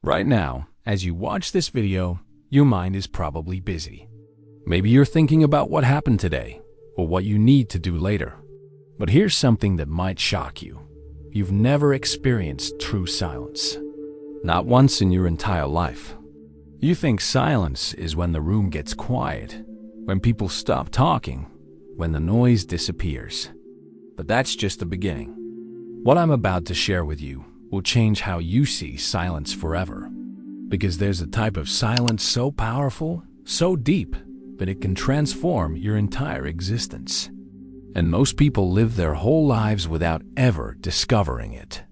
Right now, as you watch this video, your mind is probably busy. Maybe you're thinking about what happened today or what you need to do later. But here's something that might shock you. You've never experienced true silence. Not once in your entire life. You think silence is when the room gets quiet, when people stop talking, when the noise disappears. But that's just the beginning. What I'm about to share with you will change how you see silence forever. Because there's a type of silence so powerful, so deep, that it can transform your entire existence. And most people live their whole lives without ever discovering it.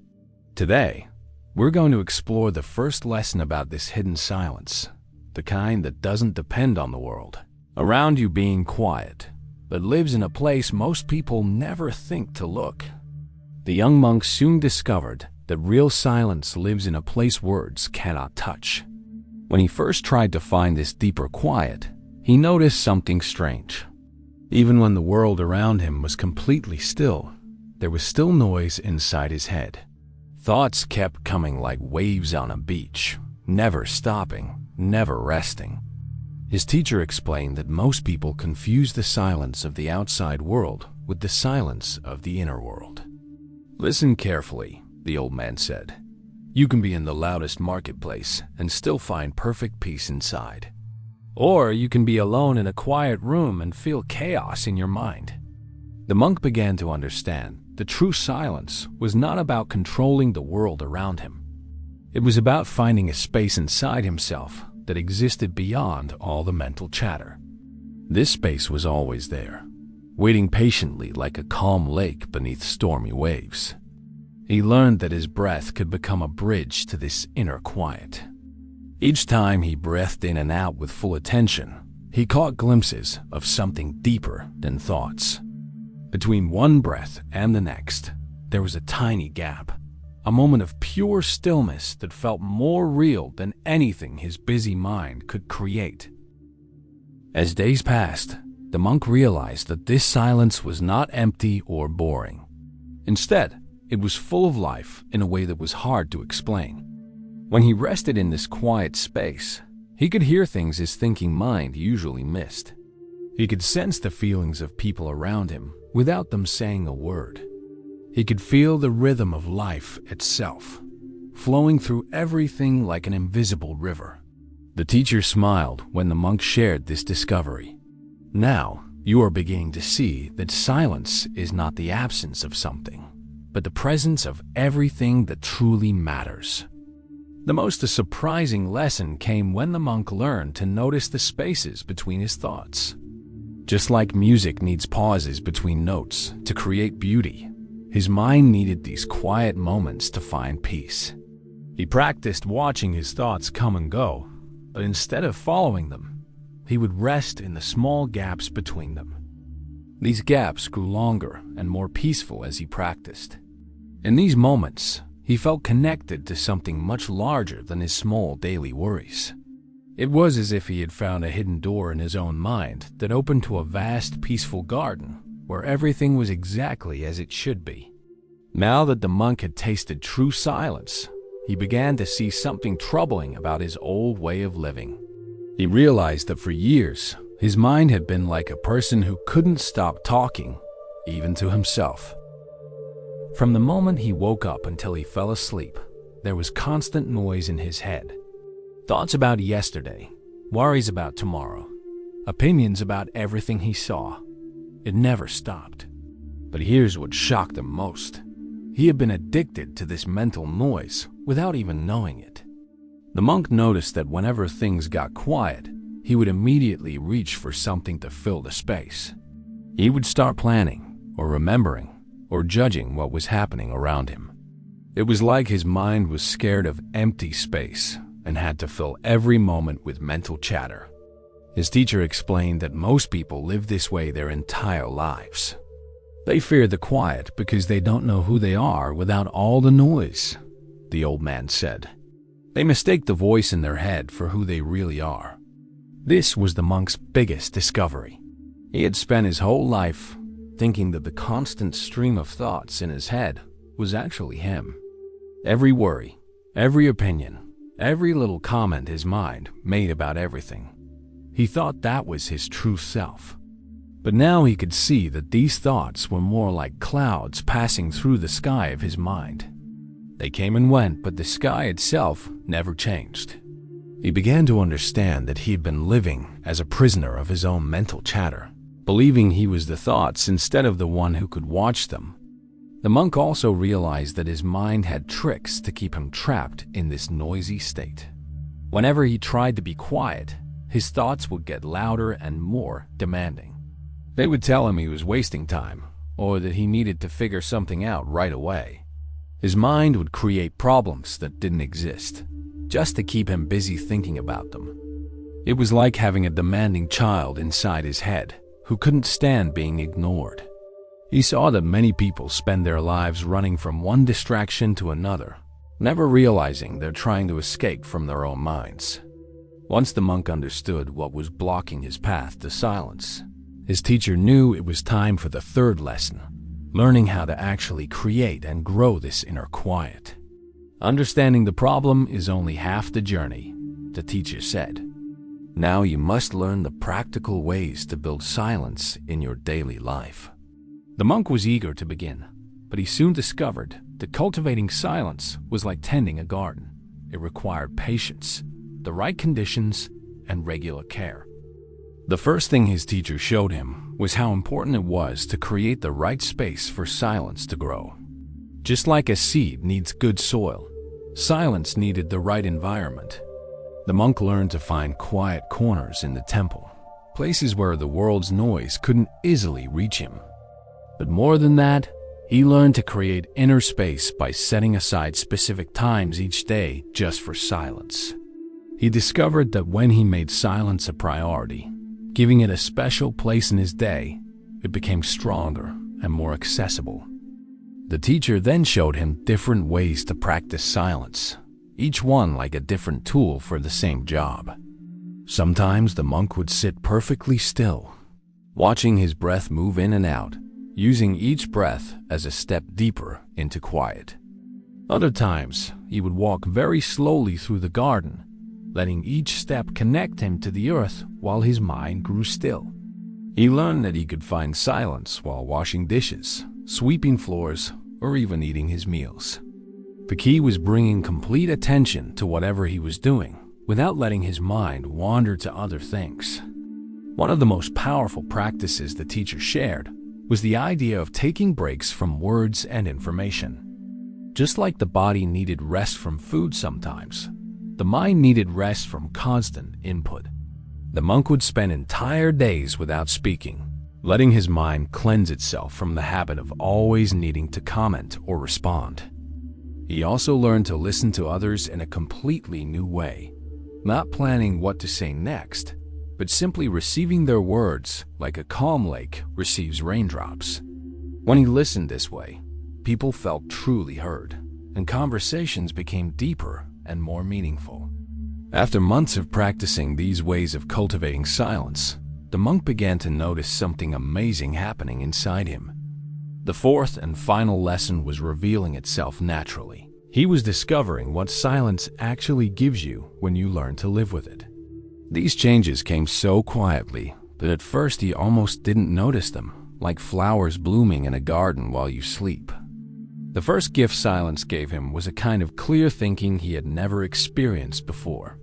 Today, we're going to explore the first lesson about this hidden silence, the kind that doesn't depend on the world around you being quiet, but lives in a place most people never think to look. The young monk soon discovered that real silence lives in a place words cannot touch. When he first tried to find this deeper quiet, he noticed something strange. Even when the world around him was completely still, there was still noise inside his head. Thoughts kept coming like waves on a beach, never stopping, never resting. His teacher explained that most people confuse the silence of the outside world with the silence of the inner world. "Listen carefully," the old man said. "You can be in the loudest marketplace and still find perfect peace inside. Or you can be alone in a quiet room and feel chaos in your mind." The monk began to understand that true silence was not about controlling the world around him. It was about finding a space inside himself that existed beyond all the mental chatter. This space was always there, waiting patiently like a calm lake beneath stormy waves. He learned that his breath could become a bridge to this inner quiet. Each time he breathed in and out with full attention, he caught glimpses of something deeper than thoughts. Between one breath and the next, there was a tiny gap, a moment of pure stillness that felt more real than anything his busy mind could create. As days passed, the monk realized that this silence was not empty or boring. Instead, it was full of life in a way that was hard to explain. When he rested in this quiet space, he could hear things his thinking mind usually missed. He could sense the feelings of people around him without them saying a word. He could feel the rhythm of life itself, flowing through everything like an invisible river. The teacher smiled when the monk shared this discovery. "Now, you are beginning to see that silence is not the absence of something, but the presence of everything that truly matters." The most surprising lesson came when the monk learned to notice the spaces between his thoughts. Just like music needs pauses between notes to create beauty, his mind needed these quiet moments to find peace. He practiced watching his thoughts come and go, but instead of following them, he would rest in the small gaps between them. These gaps grew longer and more peaceful as he practiced. In these moments, he felt connected to something much larger than his small daily worries. It was as if he had found a hidden door in his own mind that opened to a vast, peaceful garden where everything was exactly as it should be. Now that the monk had tasted true silence, he began to see something troubling about his old way of living. He realized that for years, his mind had been like a person who couldn't stop talking, even to himself. From the moment he woke up until he fell asleep, there was constant noise in his head. Thoughts about yesterday, worries about tomorrow, opinions about everything he saw. It never stopped. But here's what shocked him most. He had been addicted to this mental noise without even knowing it. The monk noticed that whenever things got quiet, he would immediately reach for something to fill the space. He would start planning, or remembering, or judging what was happening around him. It was like his mind was scared of empty space and had to fill every moment with mental chatter. His teacher explained that most people live this way their entire lives. They fear the quiet because they don't know who they are without all the noise, the old man said. They mistake the voice in their head for who they really are. This was the monk's biggest discovery. He had spent his whole life thinking that the constant stream of thoughts in his head was actually him. Every worry, every opinion, every little comment his mind made about everything. He thought that was his true self. But now he could see that these thoughts were more like clouds passing through the sky of his mind. They came and went, but the sky itself never changed. He began to understand that he had been living as a prisoner of his own mental chatter, believing he was the thoughts instead of the one who could watch them. The monk also realized that his mind had tricks to keep him trapped in this noisy state. Whenever he tried to be quiet, his thoughts would get louder and more demanding. They would tell him he was wasting time, or that he needed to figure something out right away. His mind would create problems that didn't exist, just to keep him busy thinking about them. It was like having a demanding child inside his head who couldn't stand being ignored. He saw that many people spend their lives running from one distraction to another, never realizing they're trying to escape from their own minds. Once the monk understood what was blocking his path to silence, his teacher knew it was time for the third lesson, learning how to actually create and grow this inner quiet. Understanding the problem is only half the journey, the teacher said. Now you must learn the practical ways to build silence in your daily life. The monk was eager to begin, but he soon discovered that cultivating silence was like tending a garden. It required patience, the right conditions, and regular care. The first thing his teacher showed him was how important it was to create the right space for silence to grow. Just like a seed needs good soil, silence needed the right environment. The monk learned to find quiet corners in the temple, places where the world's noise couldn't easily reach him. But more than that, he learned to create inner space by setting aside specific times each day just for silence. He discovered that when he made silence a priority, giving it a special place in his day, it became stronger and more accessible. The teacher then showed him different ways to practice silence, each one like a different tool for the same job. Sometimes the monk would sit perfectly still, watching his breath move in and out, using each breath as a step deeper into quiet. Other times, he would walk very slowly through the garden, letting each step connect him to the earth while his mind grew still. He learned that he could find silence while washing dishes, sweeping floors, or even eating his meals. The key was bringing complete attention to whatever he was doing, without letting his mind wander to other things. One of the most powerful practices the teacher shared was the idea of taking breaks from words and information. Just like the body needed rest from food sometimes, the mind needed rest from constant input. The monk would spend entire days without speaking, letting his mind cleanse itself from the habit of always needing to comment or respond. He also learned to listen to others in a completely new way, not planning what to say next, but simply receiving their words like a calm lake receives raindrops. When he listened this way, people felt truly heard, and conversations became deeper and more meaningful. After months of practicing these ways of cultivating silence, the monk began to notice something amazing happening inside him. The fourth and final lesson was revealing itself naturally. He was discovering what silence actually gives you when you learn to live with it. These changes came so quietly that at first he almost didn't notice them, like flowers blooming in a garden while you sleep. The first gift silence gave him was a kind of clear thinking he had never experienced before.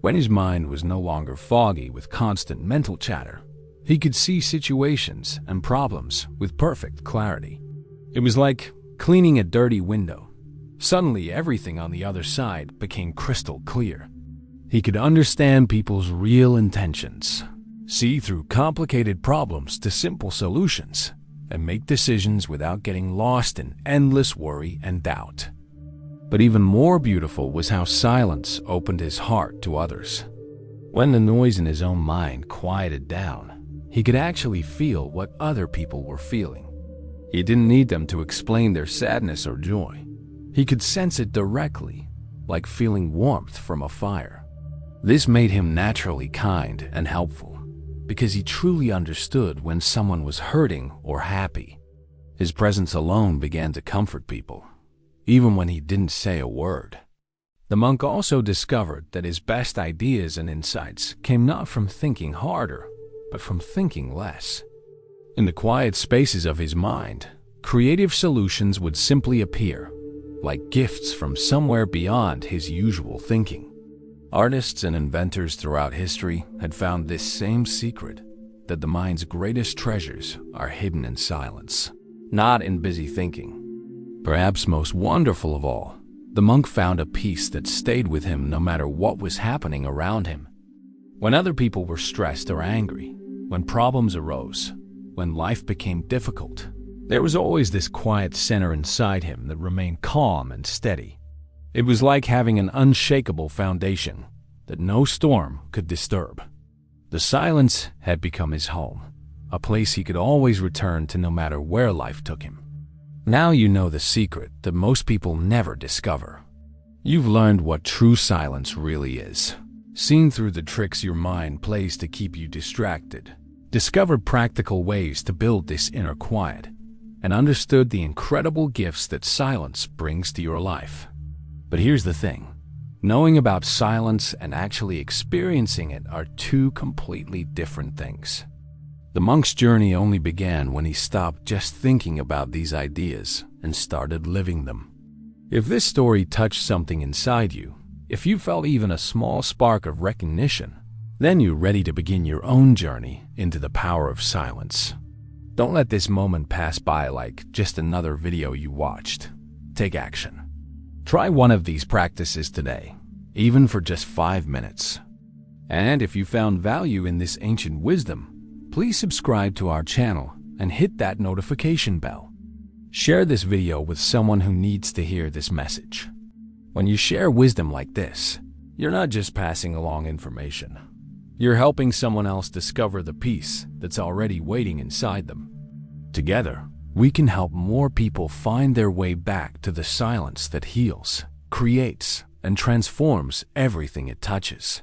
When his mind was no longer foggy with constant mental chatter, he could see situations and problems with perfect clarity. It was like cleaning a dirty window. Suddenly, everything on the other side became crystal clear. He could understand people's real intentions, see through complicated problems to simple solutions, and make decisions without getting lost in endless worry and doubt. But even more beautiful was how silence opened his heart to others. When the noise in his own mind quieted down, he could actually feel what other people were feeling. He didn't need them to explain their sadness or joy. He could sense it directly, like feeling warmth from a fire. This made him naturally kind and helpful, because he truly understood when someone was hurting or happy. His presence alone began to comfort people, even when he didn't say a word. The monk also discovered that his best ideas and insights came not from thinking harder, but from thinking less. In the quiet spaces of his mind, creative solutions would simply appear, like gifts from somewhere beyond his usual thinking. Artists and inventors throughout history had found this same secret, that the mind's greatest treasures are hidden in silence, not in busy thinking. Perhaps most wonderful of all, the monk found a peace that stayed with him no matter what was happening around him. When other people were stressed or angry, when problems arose, when life became difficult, there was always this quiet center inside him that remained calm and steady. It was like having an unshakable foundation that no storm could disturb. The silence had become his home, a place he could always return to no matter where life took him. Now you know the secret that most people never discover. You've learned what true silence really is, seen through the tricks your mind plays to keep you distracted, discovered practical ways to build this inner quiet, and understood the incredible gifts that silence brings to your life. But here's the thing. Knowing about silence and actually experiencing it are two completely different things. The monk's journey only began when he stopped just thinking about these ideas and started living them. If this story touched something inside you, if you felt even a small spark of recognition, then you're ready to begin your own journey into the power of silence. Don't let this moment pass by like just another video you watched. Take action. Try one of these practices today, even for just 5 minutes. And if you found value in this ancient wisdom, please subscribe to our channel and hit that notification bell. Share this video with someone who needs to hear this message. When you share wisdom like this, you're not just passing along information. You're helping someone else discover the peace that's already waiting inside them. Together, we can help more people find their way back to the silence that heals, creates, and transforms everything it touches.